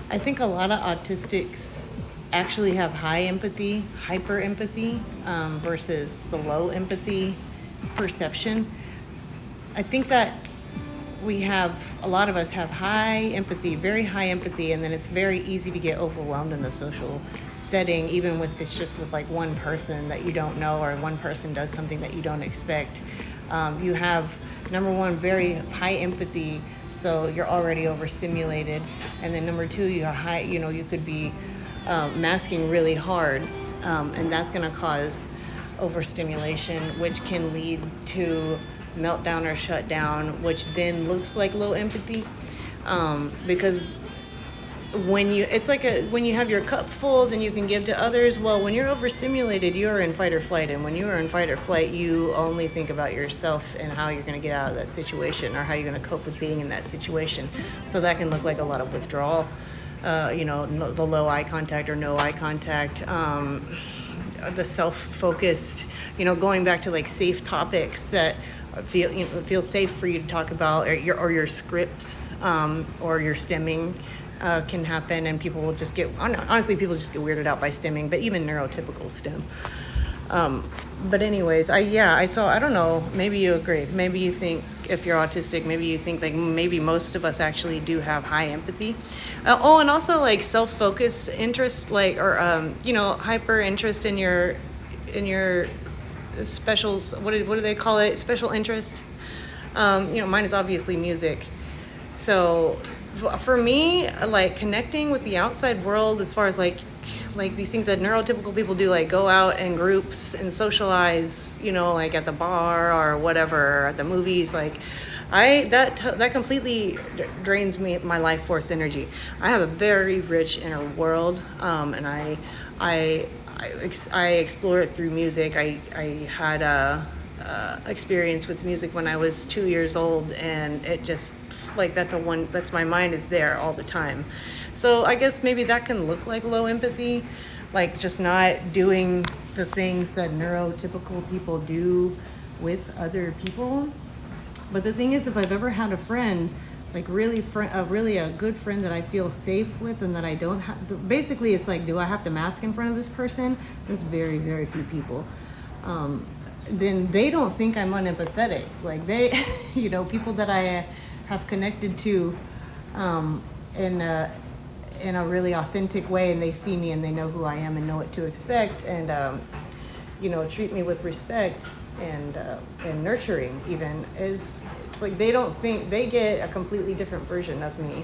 I think a lot of autistics actually have high empathy, hyper empathy, versus the low empathy perception. I think that a lot of us have high empathy, very high empathy, and then it's very easy to get overwhelmed in the social setting, even if it's just with like one person that you don't know or one person does something that you don't expect. You have, number one, very high empathy, so you're already overstimulated. And then number two, you could be masking really hard, and that's going to cause overstimulation, which can lead to meltdown or shutdown, which then looks like low empathy, because when you have your cup full, then you can give to others. Well, when you're overstimulated, you're in fight or flight, and when you are in fight or flight, you only think about yourself and how you're going to get out of that situation or how you're going to cope with being in that situation. So that can look like a lot of withdrawal, the low eye contact or no eye contact, the self-focused, going back to like safe topics that feel safe for you to talk about, or your scripts, or your stimming can happen, and people will just honestly people just get weirded out by stimming, but even neurotypical stim. But anyways, I don't know, maybe you agree, maybe you think if you're autistic, maybe you think like maybe most of us actually do have high empathy. And also like self-focused interest, like, or hyper interest in your specials, what do they call it, special interest. Mine is obviously music. So for me, like connecting with the outside world, as far as like these things that neurotypical people do, like go out in groups and socialize, like at the bar or whatever, or at the movies, like that completely drains my life force energy. I have a very rich inner world, and I explore it through music. I had a experience with music when I was 2 years old, and it just like that's my mind is there all the time. So I guess maybe that can look like low empathy, like just not doing the things that neurotypical people do with other people. But the thing is, if I've ever had a friend, like really a good friend that I feel safe with, and that I don't have, basically it's like, do I have to mask in front of this person? There's very, very few people. Then they don't think I'm unempathetic. Like they, people that I have connected to in a really authentic way, and they see me and they know who I am and know what to expect, and treat me with respect and nurturing, even, is like they don't think, they get a completely different version of me.